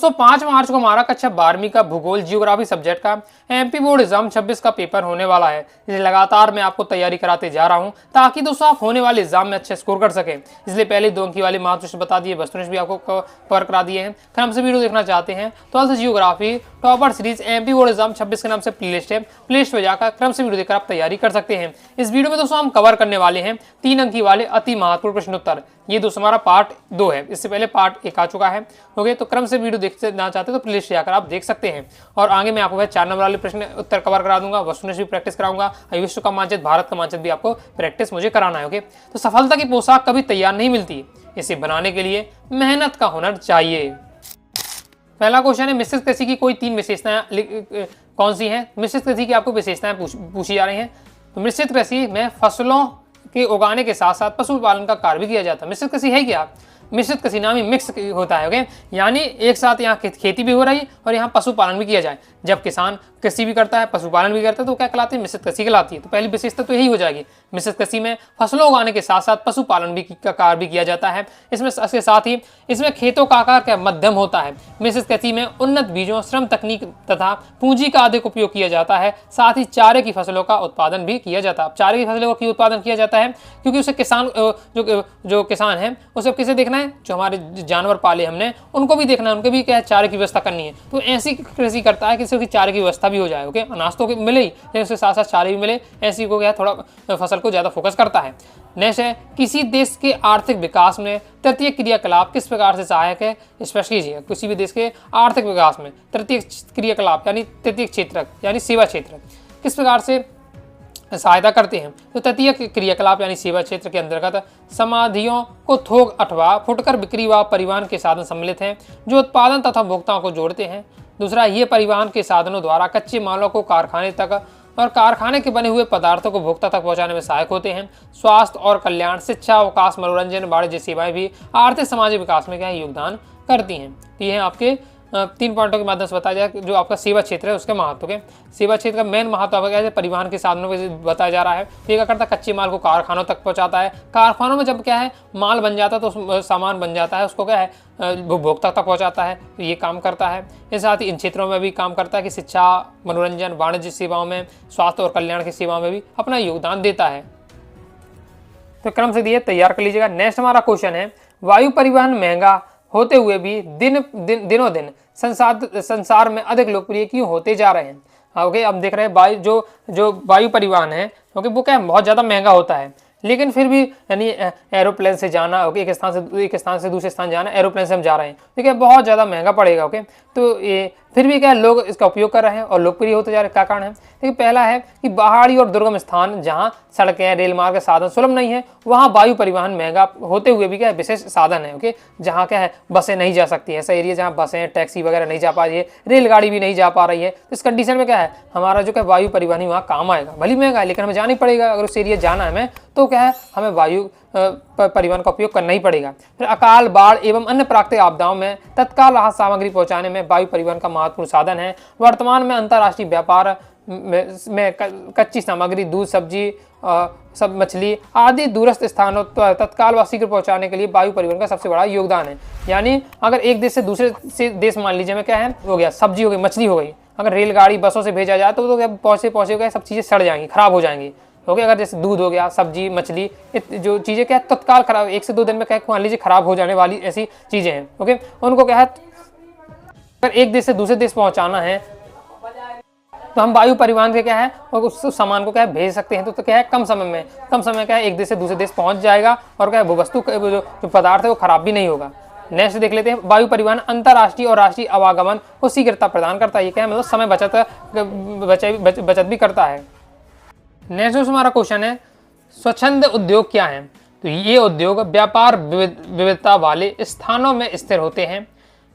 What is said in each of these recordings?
दोस्तों 5 मार्च को हमारा कक्षा 12वीं का भूगोल जियोग्राफी सब्जेक्ट का एमपी बोर्ड एग्जाम 26 का पेपर होने वाला है। इसलिए लगातार मैं आपको तैयारी कराते जा रहा हूं ताकि दोस्तों आप होने वाले एग्जाम में अच्छे स्कोर कर सकें। इसलिए पहले 2 अंक वाले महत्व बता दिए, वस्तुनिष्ठ भी आपको कवर करा दिए हैं। फिर हमसे वीडियो देखना चाहते हैं तो 12th geography topper series MP board exam 26 के नाम से प्लेलिस्ट है, प्लेलिस्ट में जाकर क्रम से वीडियो देखकर आप तैयारी कर सकते हैं। इस वीडियो में दोस्तों हम कवर करने वाले हैं 3 अंक वाले अति महत्वपूर्ण प्रश्नोत्तर। ये दोस्तों हमारा पार्ट 2 है, इससे पहले पार्ट 1 आ चुका है। ओके, तो क्रम से वीडियो देखना चाहते हैं तो प्लेलिस्ट जाकर आप देख सकते हैं। और आगे मैं आपको 4 नंबर वाले प्रश्न उत्तर कवर करा दूंगा, वस्तुनिष्ठ भी प्रैक्टिस कराऊंगा, विश्व का मानचित्र, भारत का मानचित्र भी आपको प्रैक्टिस मुझे कराना है। ओके, तो सफलता की पोशाक कभी तैयार नहीं मिलती, इसे बनाने के लिए मेहनत का हुनर चाहिए। पहला क्वेश्चन है, मिश्रित कृषि की कोई 3 विशेषताएं कौन सी हैं? मिश्रित कृषि की आपको विशेषताएं पूछी जा रही हैं। तो मिश्रित कृषि में फसलों के उगाने के साथ साथ पशुपालन का कार्य भी किया जाता है। मिश्रित कृषि है क्या? मिश्रित कृषि नाम ही मिक्स होता है। ओके, यानी एक साथ यहाँ खेती भी हो रही है और यहाँ पशुपालन भी किया जाए। जब किसान कृषि भी करता है, पशुपालन भी करता है, तो क्या कहलाती है? मिश्रित कृषि कहलाती है। तो पहली विशेषता तो यही हो जाएगी, मिश्रित कृषि में फसलों उगाने के साथ साथ पशुपालन भी का कार्य भी किया जाता है। इसमें इसके साथ ही इसमें खेतों का आकार क्या मध्यम होता है। मिश्रित कृषि में उन्नत बीजों, श्रम तकनीक तथा पूंजी का अधिक उपयोग किया जाता है। साथ ही चारे की फसलों का उत्पादन भी किया जाता है। चारे की फसलों का क्यों उत्पादन किया जाता है? क्योंकि उसे किसान जो किसान है उसे किसे देखना है? जो हमारे जानवर पाले हमने उनको भी देखना है, उनके भी क्या है चारे की व्यवस्था करनी है। तो ऐसी कृषि करता है कि सिर्फ चारे की व्यवस्था भी हो जाए। ओके, अनाज तो मिले ही लेकिन उसके साथ साथ चारे भी मिले, ऐसी को क्या थोड़ा फसल को ज्यादा फोकस करता है। नेक्स्ट है, किसी देश के आर्थिक विकास में तृतीय क्रियाकलाप किस प्रकार से सहायक है? स्पष्ट कीजिए। किसी भी देश के आर्थिक विकास में तृतीय क्रियाकलाप यानी तृतीय क्षेत्र यानी सेवा क्षेत्र किस प्रकार से सहायता करते हैं? तो तृतीय क्रियाकलाप यानी सेवा क्षेत्र के अंतर्गत समाधियों को थोक अथवा फुटकर बिक्री व परिवहन के साधन सम्मिलित हैं जो उत्पादन तथा उपभोक्ताओं को जोड़ते हैं। दूसरा, ये परिवहन के साधनों द्वारा कच्चे मालों को कारखाने तक और कारखाने के बने हुए पदार्थों को उपभोक्ता तक पहुंचाने में सहायक होते हैं। स्वास्थ्य और कल्याण, शिक्षा, अवकाश, मनोरंजन, वाणिज्य सेवाएं भी आर्थिक सामाजिक विकास में क्या योगदान करती हैं। तो ये है आपके 3 पॉइंटों के माध्यम से बताया जाए जो आपका सेवा क्षेत्र है उसके महत्व के। सेवा क्षेत्र का मेन महत्व आपका क्या है? परिवहन के साधनों को बताया जा रहा है। तो ये क्या करता है? कच्चे माल को कारखानों तक पहुंचाता है। कारखानों में जब क्या है माल बन जाता है तो सामान बन जाता है, उसको क्या है उपभोक्ता तक पहुंचाता है। तो ये काम करता है। इसके साथ ही इन क्षेत्रों में भी काम करता है कि शिक्षा, मनोरंजन, वाणिज्य सेवाओं में, स्वास्थ्य और कल्याण की सेवाओं में भी अपना योगदान देता है। तो क्रम से दिए तैयार कर लीजिएगा। नेक्स्ट हमारा क्वेश्चन है, वायु परिवहन महंगा होते हुए भी दिनों दिन संसार में अधिक लोकप्रिय क्यों होते जा रहे हैं? ओके, अब देख रहे हैं वायु जो वायु परिवहन है क्योंकि वो क्या बहुत ज़्यादा महंगा होता है, लेकिन फिर भी यानी एरोप्लेन से जाना, ओके, एक स्थान से दूसरे स्थान जाना, एरोप्लेन से हम जा रहे हैं, ठीक है, बहुत ज़्यादा महंगा पड़ेगा। ओके, तो ये फिर भी क्या लोग इसका उपयोग कर रहे हैं और लोकप्रिय होते जा रहे हैं। क्या कारण है? देखिए, पहला है कि पहाड़ी और दुर्गम स्थान जहाँ सड़कें, रेल मार्ग साधन सुलभ नहीं है वहाँ वायु परिवहन महंगा होते हुए भी क्या है विशेष साधन है। ओके, जहाँ क्या है बसें नहीं जा सकती है, ऐसा एरिया जहाँ बसें, टैक्सी वगैरह नहीं जा पा रही है, रेलगाड़ी भी नहीं जा पा रही है, तो इस कंडीशन में क्या है हमारा जो क्या वायु परिवहन ही वहाँ काम आएगा। भले महंगा है लेकिन हमें जाना ही पड़ेगा। अगर उस एरिया जाना है हमें तो क्या है हमें वायु परिवहन का उपयोग करना ही पड़ेगा। फिर अकाल, बाढ़ एवं अन्य प्राकृतिक आपदाओं में तत्काल राहत सामग्री पहुंचाने में वायु परिवहन का महत्वपूर्ण साधन है। वर्तमान में अंतर्राष्ट्रीय व्यापार में कच्ची सामग्री, दूध, सब्जी, सब मछली आदि दूरस्थ स्थानों तत्काल व शीघ्र पहुंचाने के लिए वायु परिवहन का सबसे बड़ा योगदान है। यानी अगर एक देश से दूसरे देश मान लीजिए में क्या है हो गया, सब्जी हो गई, मछली हो गई, अगर रेलगाड़ी बसों से भेजा जाए तो क्या पहुंचे गए सब चीज़ें सड़ जाएंगी, खराब हो जाएंगी। ओके, अगर जैसे दूध हो गया, सब्जी, मछली, जो चीज़ें क्या तत्काल खराब 1 से 2 दिन में क्या मान लीजिए खराब हो जाने वाली ऐसी चीज़ें हैं। ओके, उनको क्या है अगर एक देश से दूसरे देश पहुंचाना है तो हम वायु परिवहन से क्या है और उस सामान को क्या है भेज सकते हैं। तो क्या है कम समय क्या है एक देश से दूसरे देश पहुंच जाएगा और क्या है वो वस्तु जो पदार्थ है वो खराब भी नहीं होगा। नेक्स्ट देख लेते हैं, वायु परिवहन अंतर्राष्ट्रीय और राष्ट्रीय आवागमन को शीघ्रता प्रदान करता है। ये क्या है मतलब समय बचत भी करता है। नेक्स्ट हमारा क्वेश्चन है, स्वच्छंद उद्योग क्या है? तो ये उद्योग व्यापार विविधता वाले स्थानों में स्थिर होते हैं।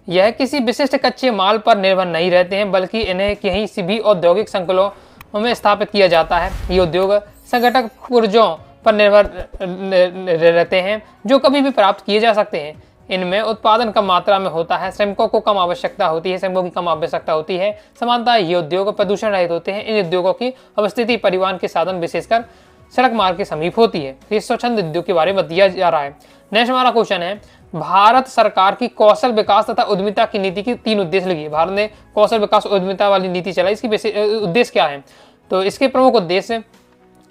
यह किसी विशिष्ट कच्चे माल पर निर्भर नहीं रहते हैं बल्कि इन्हें कहीं से भी औद्योगिक संकुलों में स्थापित किया जाता है। ये उद्योग संगठक पुर्जों पर निर्भर रहते हैं जो कभी भी प्राप्त किए जा सकते हैं। इनमें उत्पादन कम मात्रा में होता है, श्रमिकों की कम आवश्यकता होती है। समानतः ये उद्योग प्रदूषण रहित होते हैं। इन उद्योगों की अवस्थिति परिवहन के साधन विशेषकर सड़क मार्ग के समीप होती है। ये स्वच्छंद उद्योग के बारे में दिया जा रहा है। नेक्स्ट हमारा क्वेश्चन है, भारत सरकार की कौशल विकास तथा उद्यमिता की नीति की 3 उद्देश्य लगी है। भारत ने कौशल विकास उद्यमिता वाली नीति चलाई, इसकी उद्देश्य क्या है? तो इसके प्रमुख उद्देश्य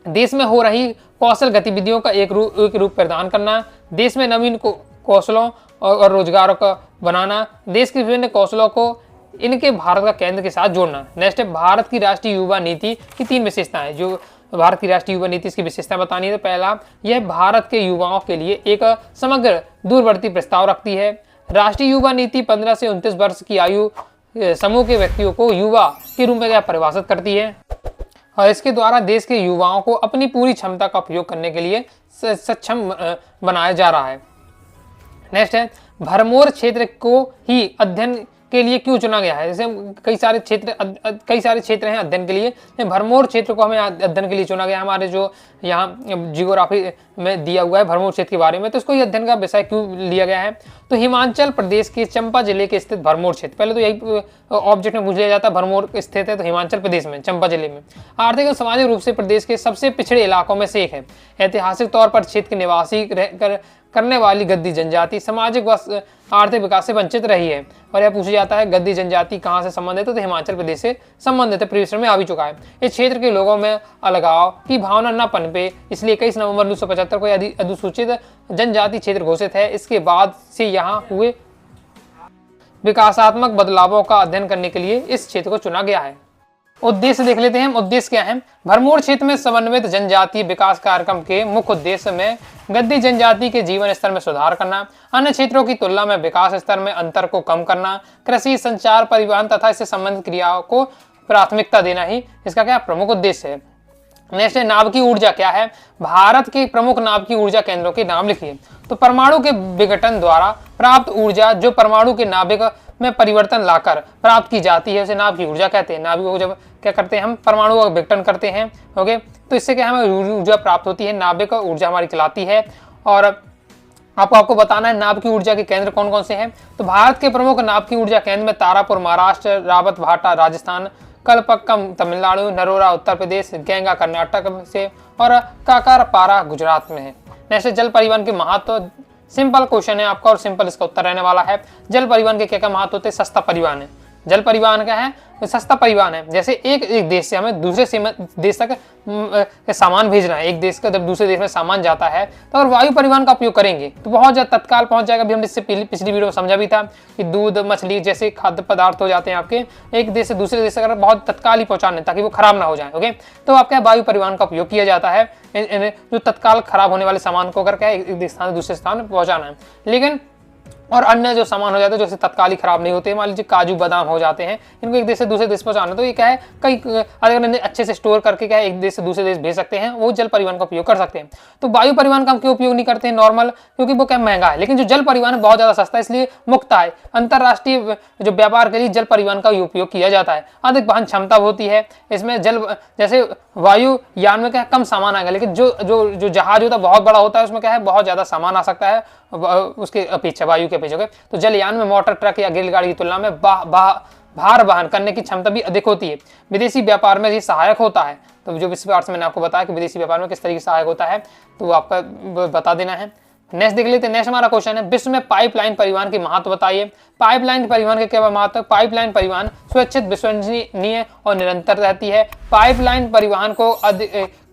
देश में हो रही कौशल गतिविधियों का एक रूप प्रदान करना, देश में नवीन कौशलों और रोजगारों का बनाना, देश के विभिन्न कौशलों को इनके भारत का केंद्र के साथ जोड़ना। नेक्स्ट है भारत की राष्ट्रीय युवा नीति की 3 विशेषताएं। जो भारत की राष्ट्रीय युवा नीति, इसकी विशेषता बतानी है। तो पहला, यह भारत के युवाओं के लिए एक समग्र दूरवर्ती प्रस्ताव रखती है। राष्ट्रीय युवा नीति 15 से 29 वर्ष की आयु समूह के व्यक्तियों को युवा के रूप में परिभाषित करती है और इसके द्वारा देश के युवाओं को अपनी पूरी क्षमता का उपयोग करने के लिए सक्षम बनाया जा रहा है। नेक्स्ट है भरमौर क्षेत्र को ही अध्ययन के लिए क्यों चुना गया है? जैसे कई सारे क्षेत्र हैं अध्ययन के लिए, भरमौर क्षेत्र को हमें अध्ययन के लिए चुना गया। हमारे जो यहाँ जियोग्राफी में दिया हुआ है भरमौर क्षेत्र के बारे में, तो इसको ये अध्ययन का विषय क्यों लिया गया है? तो हिमाचल प्रदेश के चंपा जिले के स्थित भरमौर क्षेत्र, पहले तो यही ऑब्जेक्ट में पूछ लिया जाता है, भरमौर स्थित है तो हिमाचल प्रदेश में चंपा जिले में। आर्थिक और सामाजिक रूप से प्रदेश के सबसे पिछड़े इलाकों में से एक है। ऐतिहासिक तौर पर क्षेत्र के निवासी करने वाली गद्दी जनजाति सामाजिक व आर्थिक विकास से वंचित रही है। और यह पूछा जाता है गद्दी जनजाति कहाँ से संबंधित है? तो हिमाचल प्रदेश से संबंधित है, प्रीवियस में आ भी चुका है। इस क्षेत्र के लोगों में अलगाव की भावना न पनपे, इसलिए 21 नवंबर 1975 को यह अधिसूचित जनजाति क्षेत्र घोषित है। इसके बाद से यहाँ हुए विकासात्मक बदलावों का अध्ययन करने के लिए इस क्षेत्र को चुना गया है। उद्देश्य देख लेते हैं, उद्देश्य क्या है? भरमौर क्षेत्र में समन्वित जनजातीय विकास कार्यक्रम के मुख्य उद्देश्य में गद्दी जनजाति के जीवन स्तर में सुधार करना, अन्य क्षेत्रों की तुलना में विकास स्तर में अंतर को कम करना, कृषि, संचार, परिवहन तथा इससे संबंधित क्रियाओं को प्राथमिकता देना ही इसका क्या प्रमुख उद्देश्य है। नेक्स्ट है नाभ की ऊर्जा क्या है? भारत के प्रमुख नाभ की ऊर्जा केंद्रों के नाम लिखिए। तो परमाणु के विघटन द्वारा प्राप्त ऊर्जा जो परमाणु के नाभिक में परिवर्तन लाकर प्राप्त की जाती है उसे नाभ की ऊर्जा कहते हैं। नाभिक को जब क्या करते हैं हम परमाणु का विघटन करते हैं, ओके, तो इससे क्या हमें ऊर्जा प्राप्त होती है, नाभिक ऊर्जा हमारी कहलाती है। और आपको बताना है नाभ की ऊर्जा के केंद्र कौन कौन से हैं। तो भारत के प्रमुख नाभ की ऊर्जा केंद्र में तारापुर महाराष्ट्र, रावत भाटा राजस्थान, कलपक्कम तमिलनाडु, नरोरा उत्तर प्रदेश, गंगा कर्नाटक से और काकरपारा गुजरात में है। नेक्स्ट जल परिवहन के महत्व, सिंपल क्वेश्चन है आपका और सिंपल इसका उत्तर रहने वाला है। जल परिवहन के क्या क्या महत्व होते हैं? सस्ता परिवहन है। जल परिवहन क्या है? सस्ता परिवहन है। जैसे एक देश से हमें दूसरे देश तक सामान भेजना है, एक देश का जब दूसरे देश में सामान जाता है तो अगर वायु परिवहन का उपयोग करेंगे तो बहुत ज़्यादा तत्काल पहुंच जाएगा। अभी हमने इससे पिछली वीडियो में समझा भी था कि दूध, मछली जैसे खाद्य पदार्थ हो जाते हैं आपके, एक देश से दूसरे देश अगर बहुत तत्काल ही पहुंचाने ताकि वो खराब ना हो जाए, ओके, तो आपका वायु परिवहन का उपयोग किया जाता है जो तत्काल खराब होने वाले सामान को अगर क्या एक स्थान से दूसरे स्थान में पहुंचाना है। लेकिन और अन्य जो सामान हो जाते हैं जो तत्काल ही खराब नहीं होते, मान लीजिए काजू बादाम हो जाते हैं, इनको एक देश से दूसरे देश पहुंचाना, तो ये क्या है कई अगर अच्छे से स्टोर करके क्या है एक देश से दूसरे देश भेज सकते हैं, वो जल परिवहन का उपयोग कर सकते हैं। तो वायु परिवहन का हम क्यों उपयोग नहीं करते हैं नॉर्मल? क्योंकि वो क्या महंगा है। लेकिन जो जल परिवहन है बहुत ज्यादा सस्ता है, इसलिए मुक्त है। अंतरराष्ट्रीय जो व्यापार के लिए जल परिवहन का उपयोग किया जाता है। अधिक वहन क्षमता होती है इसमें। जल जैसे वायु यान में क्या कम सामान आएगा, लेकिन जो जहाज होता है बहुत बड़ा होता है, उसमें क्या है बहुत ज्यादा सामान आ सकता है उसके अपेक्षा, वायु के अपेक्षा। तो जलयान में मोटर, ट्रक या रेलगाड़ी की तुलना में भार वहन करने की क्षमता भी अधिक होती है। विदेशी व्यापार में ये सहायक होता है। तो जो विश्व से मैंने आपको बताया कि विदेशी व्यापार में किस तरीके से सहायक होता है, तो आपका बता देना है। नेक्स्ट देख लेते हैं। नेक्स्ट हमारा क्वेश्चन है विश्व में पाइपलाइन परिवहन के महत्व बताइए। पाइपलाइन परिवहन के क्या महत्व? पाइपलाइन परिवहन सुरक्षित, विश्वसनीय और निरंतर रहती है। पाइपलाइन परिवहन को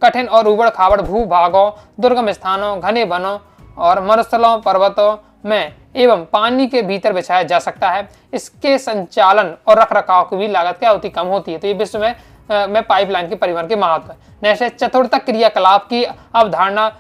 कठिन और उबड़ खाबड़ भूभागों, दुर्गम स्थानों, घने वनों और मरुस्थलों, पर्वतों में एवं पानी के भीतर बिछाया जा सकता है। इसके संचालन और रखरखाव की भी लागत क्या होती? कम होती है। तो ये विश्व में पाइपलाइन के परिवहन के महत्व है। नेक्स्ट चतुर्थक क्रियाकलाप की अवधारणा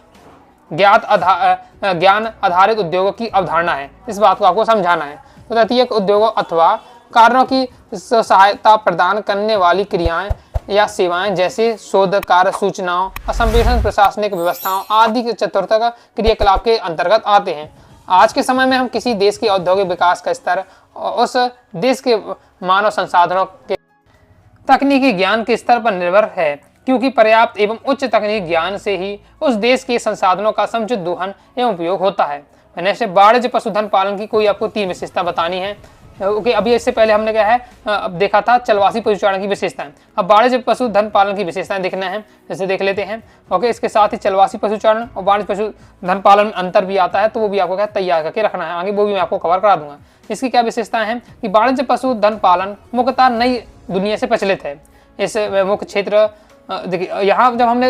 ज्ञान आधारित उद्योगों की अवधारणा है। इस बात को आपको समझाना है। तो तृतीयक उद्योगों अथवा कारणों की सहायता प्रदान करने वाली क्रियाएं या सेवाएं जैसे शोध कार्य, सूचनाओं, असंवेदन, प्रशासनिक व्यवस्थाओं आदि चतुर्थक क्रियाकलाप के अंतर्गत आते हैं। आज के समय में हम किसी देश के औद्योगिक विकास का स्तर उस देश के मानव संसाधनों के तकनीकी ज्ञान के स्तर पर निर्भर है, क्योंकि पर्याप्त एवं उच्च तकनीकी ज्ञान से ही उस देश के संसाधनों का समुचित दोहन एवं उपयोग होता है। नेक्स्ट वाणिज्य पशुधन पालन की कोई आपको 3 विशेषता बतानी है। ओके, अभी इससे पहले हमने क्या है अब देखा था चलवासी पशुचारण की विशेषताएं। अब वाणिज्य पशुधन पालन की विशेषताएं देखना है, जैसे देख लेते हैं। ओके, इसके साथ ही चलवासी पशुचारण और वाणिज्य पशुधन पालन में अंतर भी आता है, तो वो भी आपको क्या तैयार करके रखना है, आगे वो भी मैं आपको कवर करा दूंगा। इसकी क्या विशेषताएं हैं कि वाणिज्य पशुधन पालन मुख्यतः नई दुनिया से प्रचलित है। इस मुख्य क्षेत्र देखिए, यहाँ जब हमने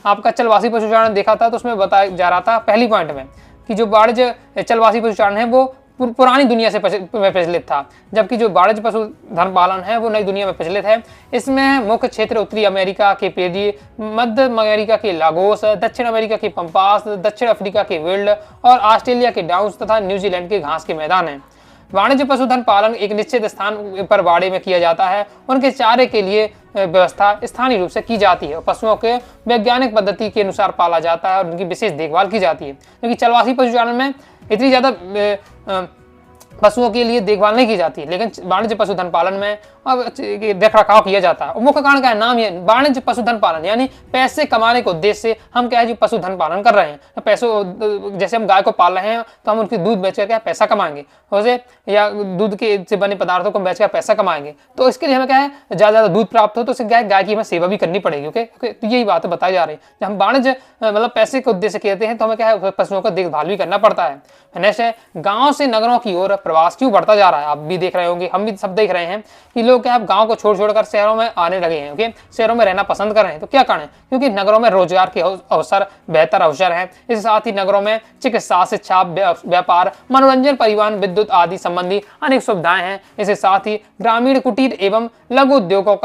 आपका चलवासी पशुचारण देखा था तो उसमें बताया जा रहा था पहली पॉइंट में कि जो वाणिज्य चलवासी पशुचारण है वो पुरानी दुनिया से प्रचलित था, जबकि जो वाणिज्य पशुधन पालन है वो नई दुनिया में प्रचलित है। इसमें मुख्य क्षेत्र उत्तरी अमेरिका के पेरी, मध्य अमेरिका के लागोस, दक्षिण अमेरिका के पंपास, दक्षिण अफ्रीका के विल्ड और ऑस्ट्रेलिया के डाउन्स तथा न्यूजीलैंड के घास के मैदान हैं। वाणिज्य पशुधन पालन एक निश्चित स्थान पर बाड़े में किया जाता है, उनके चारे के लिए व्यवस्था स्थानीय रूप से की जाती है और पशुओं के वैज्ञानिक पद्धति के अनुसार पाला जाता है और उनकी विशेष देखभाल की जाती है। क्योंकि चलवासी पशुचारण में इतनी ज़्यादा पशुओं के लिए देखभाल नहीं की जाती है, लेकिन वाणिज्य पशुधन पालन में देख रखाव किया जाता है। मुख्य कारण क्या है, नाम ये वाणिज्य पशुधन पालन, यानी पैसे कमाने के उद्देश्य से हम क्या है जो पशुधन पालन कर रहे हैं। पैसों जैसे हम गाय को पाल रहे हैं तो हम उनकी दूध बेच कर क्या पैसा कमाएंगे, उसे या दूध के से बने पदार्थों को बेच कर पैसा कमाएंगे। तो इसके लिए हमें क्या है ज़्यादा दूध प्राप्त हो तो उससे गाय की हमें सेवा भी करनी पड़ेगी। ओके, तो यही बात बताई जा रही है। जब हम वाणिज्य मतलब पैसे के उद्देश्य कहते हैं तो हमें क्या है पशुओं का देखभाल भी करना पड़ता है। नेक्स्ट है गाँव से नगरों की ओर प्रवास क्यों बढ़ता जा रहा है। आप भी देख रहे होंगे, हम भी सब देख रहे हैं कि लोग क्या है गांव को छोड़कर शहरों में आने लगे हैं। ओके, शहरों में रहना पसंद कर रहे हैं। तो क्या कारण है, क्योंकि नगरों में रोजगार के अवसर, बेहतर अवसर हैं। इसके साथ ही नगरों में चिकित्सा, शिक्षा, व्यापार, मनोरंजन, परिवहन, विद्युत आदि संबंधी अनेक सुविधाएं हैं। इसके साथ ही ग्रामीण कुटीर एवं लघु उद्योगों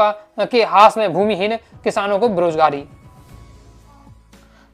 के हाथ में भूमिहीन किसानों को बेरोजगारी,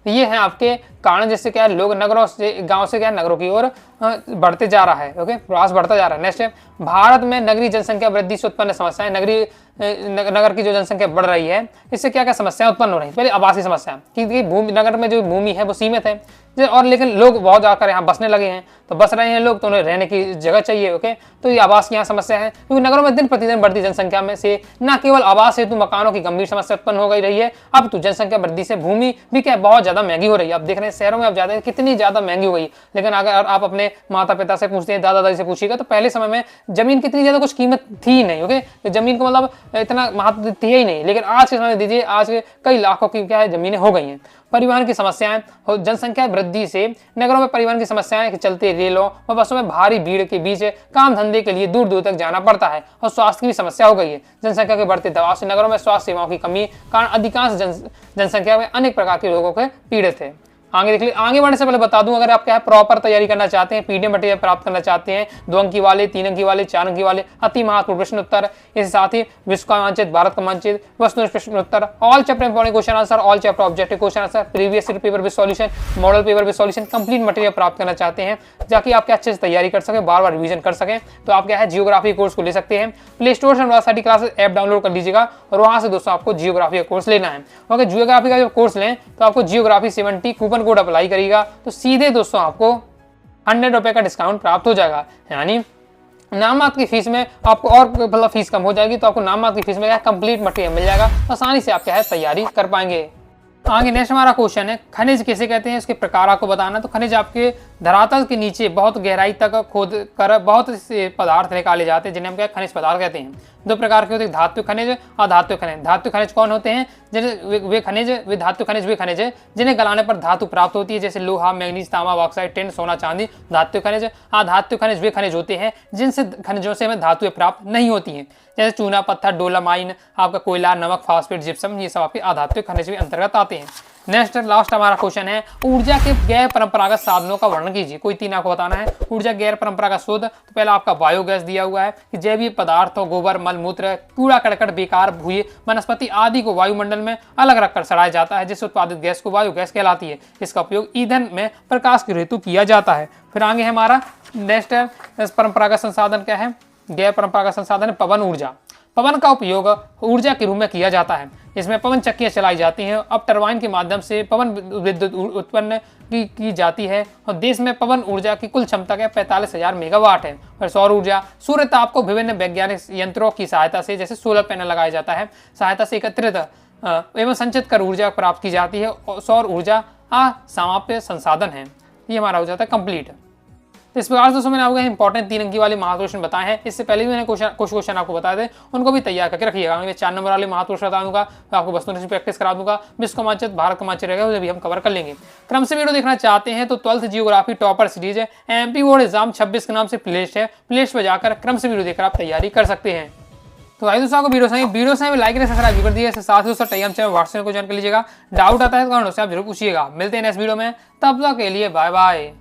ये हैं आपके कारण, जिससे क्या है लोग नगरों से, गांव से क्या है नगरों की ओर बढ़ते जा रहा है। ओके, प्रवास बढ़ता जा रहा है। नेक्स्ट है भारत में नगरीय जनसंख्या वृद्धि से उत्पन्न समस्याएं। नगर की जो जनसंख्या बढ़ रही है, इससे क्या क्या समस्याएं उत्पन्न हो रही है। पहले आवासीय समस्या, क्योंकि नगर में जो भूमि है वो सीमित है और लेकिन लोग बहुत जाकर यहाँ बसने लगे हैं, तो बस रहे हैं लोग तो उन्हें रहने की जगह चाहिए। ओके, तो ये आवास की यहाँ समस्या है, क्योंकि नगरों में दिन प्रतिदिन बढ़ती जनसंख्या में से न केवल आवास हेतु मकानों की गंभीर समस्या उत्पन्न हो गई रही है, अब तो जनसंख्या वृद्धि से भूमि भी क्या बहुत ज्यादा महंगी हो रही है। आप देख रहे हैं शहरों में अब ज्यादा कितनी ज्यादा महंगी हो गई, लेकिन अगर आप अपने माता पिता से पूछते हैं, दादा दादी से पूछिएगा, तो पहले समय में जमीन कितनी ज्यादा कुछ कीमत थी ही नहीं। ओके, तो जमीन को मतलब इतना महत्व थी ही नहीं, लेकिन आज के समय दीजिए, आज के कई लाखों की क्या है जमीनें हो गई हैं। परिवहन की समस्याएं, जनसंख्या वृद्धि से नगरों में परिवहन की समस्याएं के चलते रेलों और बसों में भारी भीड़ के बीच काम धंधे के लिए दूर दूर तक जाना पड़ता है और स्वास्थ्य की भी समस्या हो गई है। जनसंख्या के बढ़ते दबाव से नगरों में स्वास्थ्य सेवाओं की कमी कारण अधिकांश जनसंख्या में अनेक प्रकार के रोगों के पीड़ित है। आगे देख लीजिए, आगे बढ़ने से पहले बता दूं, अगर आप क्या है प्रॉपर तैयारी करना चाहते हैं, पीडीएफ मटेरियल प्राप्त करना चाहते हैं, 2 अंकी वाले, 3 अंकी वाले, 4 अंकी वाले, अति महत्वपूर्ण प्रश्न उत्तर, इसके साथ ही विश्व का मानचित्र, भारत का मानचित्र, वस्तुनिष्ठ प्रश्न उत्तर, all chapter important question answer, all chapter objective question answer, previous paper with solution, model paper with solution, complete material प्राप्त करना चाहते हैं, जाकि आप क्या अच्छे से तैयारी कर सकें, बार बार रिवीजन कर सकें, तो आप क्या है जियोग्राफी कोर्स को ले सकते हैं। प्ले स्टोर से यूनिवर्सिटी क्लासेस ऐप डाउनलोड कर लीजिएगा और वहां से दोस्तों आपको जियोग्राफी का कोर्स लेना है। ओके, जियोग्राफी का जब कोर्स लें तो आपको जियोग्राफी 70 कूपन कोड अप्लाई करिएगा तो सीधे दोस्तों आपको 100 रुपए का डिस्काउंट प्राप्त हो जाएगा। यानी नाममात्र की फीस में आपको और मतलब फीस कम हो जाएगी, तो आपको नाममात्र की फीस में क्या कंप्लीट मटेरियल मिल जाएगा, आसानी से आप क्या है तैयारी कर पाएंगे। आगे नेक्स्ट हमारा क्वेश्चन है खनिज किसे कहते हैं, इसके प्रकार आपको बताना। तो खनिज आपके धरातल के नीचे बहुत गहराई तक खोद कर बहुत से पदार्थ निकाले जाते हैं, जिन्हें हम क्या खनिज पदार्थ कहते हैं। 2 प्रकार के होते हैं, धातु खनिज और धातु खनिज। धातु खनिज कौन होते हैं, वे धातु खनिज वे खनिज जिन्हें गलाने पर धातु प्राप्त होती है, जैसे लोहा, मैग्नीज, तांबा, बॉक्साइट, टिन, सोना, चांदी। धातु खनिज अधातु खनिज वे खनिज होते हैं जिनसे खनिजों से हमें धातुएं प्राप्त नहीं होती हैं, जैसे चूना, पत्थर, डोलामाइन, आपका कोयला, नमक, फास्फेट, जिप्सम, ये सब आपके अधातु खनिज के अंतर्गत आते हैं। नेक्स्ट लास्ट हमारा क्वेश्चन है ऊर्जा के गैर परंपरागत साधनों का वर्णन कीजिए। कोई 3 आपको बताना है। ऊर्जा गैर परंपरागत स्रोत, तो पहला आपका बायोगैस दिया हुआ है कि जैविक पदार्थों, गोबर, मल मूत्र, कूड़ा करकट, बेकार भूये, वनस्पति आदि को वायुमंडल में अलग रखकर सड़ाया जाता है, जिससे उत्पादित गैस को बायोगैस कहलाती है। इसका उपयोग ईंधन में प्रकाश के हेतु किया जाता है। फिर आगे हमारा नेक्स्ट परंपरागत संसाधन क्या है, गैर परंपरागत संसाधन पवन ऊर्जा। पवन का उपयोग ऊर्जा के रूप में किया जाता है। इसमें पवन चक्कियां चलाई जाती हैं। अब टरबाइन के माध्यम से पवन विद्युत उत्पन्न की जाती है और देश में पवन ऊर्जा की कुल क्षमता का 45,000 मेगावाट है। और सौर ऊर्जा, सूर्य ताप को विभिन्न वैज्ञानिक यंत्रों की सहायता से, जैसे सोलर पैनल लगाया जाता है, सहायता से एकत्रित एवं संचित कर ऊर्जा प्राप्त की जाती है। और सौर ऊर्जा असामाप्य संसाधन है। ये हमारा हो जाता है कंप्लीट। तो इस प्रकार से दोस्तों मैंने आपको इंपॉर्टेंट 3 अंकी वाले महापुरुष बताए हैं। इससे पहले भी मैंने कुछ क्वेश्चन आपको बताए थे, उनको भी तैयार करके रखिएगा। मैं 4 नंबर वाले महापुरुष बता दूंगा, मैं आपको वस्तु निष्ठ प्रैक्टिस करा दूंगा, विश्व का मानचित्र, भारत का मानचित्र रहेगा, उसे भी हम कवर कर लेंगे। क्रम से वीडियो देखना चाहते हैं तो 12th जियोग्राफी टॉपर सीरीज है, एमपी बोर्ड एग्जाम 26 के नाम से प्लेलिस्ट है, प्लेलिस्ट पर जाकर क्रम से वीडियो देखकर आप तैयारी कर सकते हैं। तो भाई दोस्तों आपको वीडियो से लाइक करें, सब्सक्राइब कर दिए। साथ ही दोस्तों टेलीग्राम चैनल व्हाट्सएप को ज्वाइन कर लीजिएगा। डाउट आता है तो कमेंट से आप जरूर पूछिएगा। मिलते हैं नेक्स्ट वीडियो में, तब तक के लिए बाय बाय।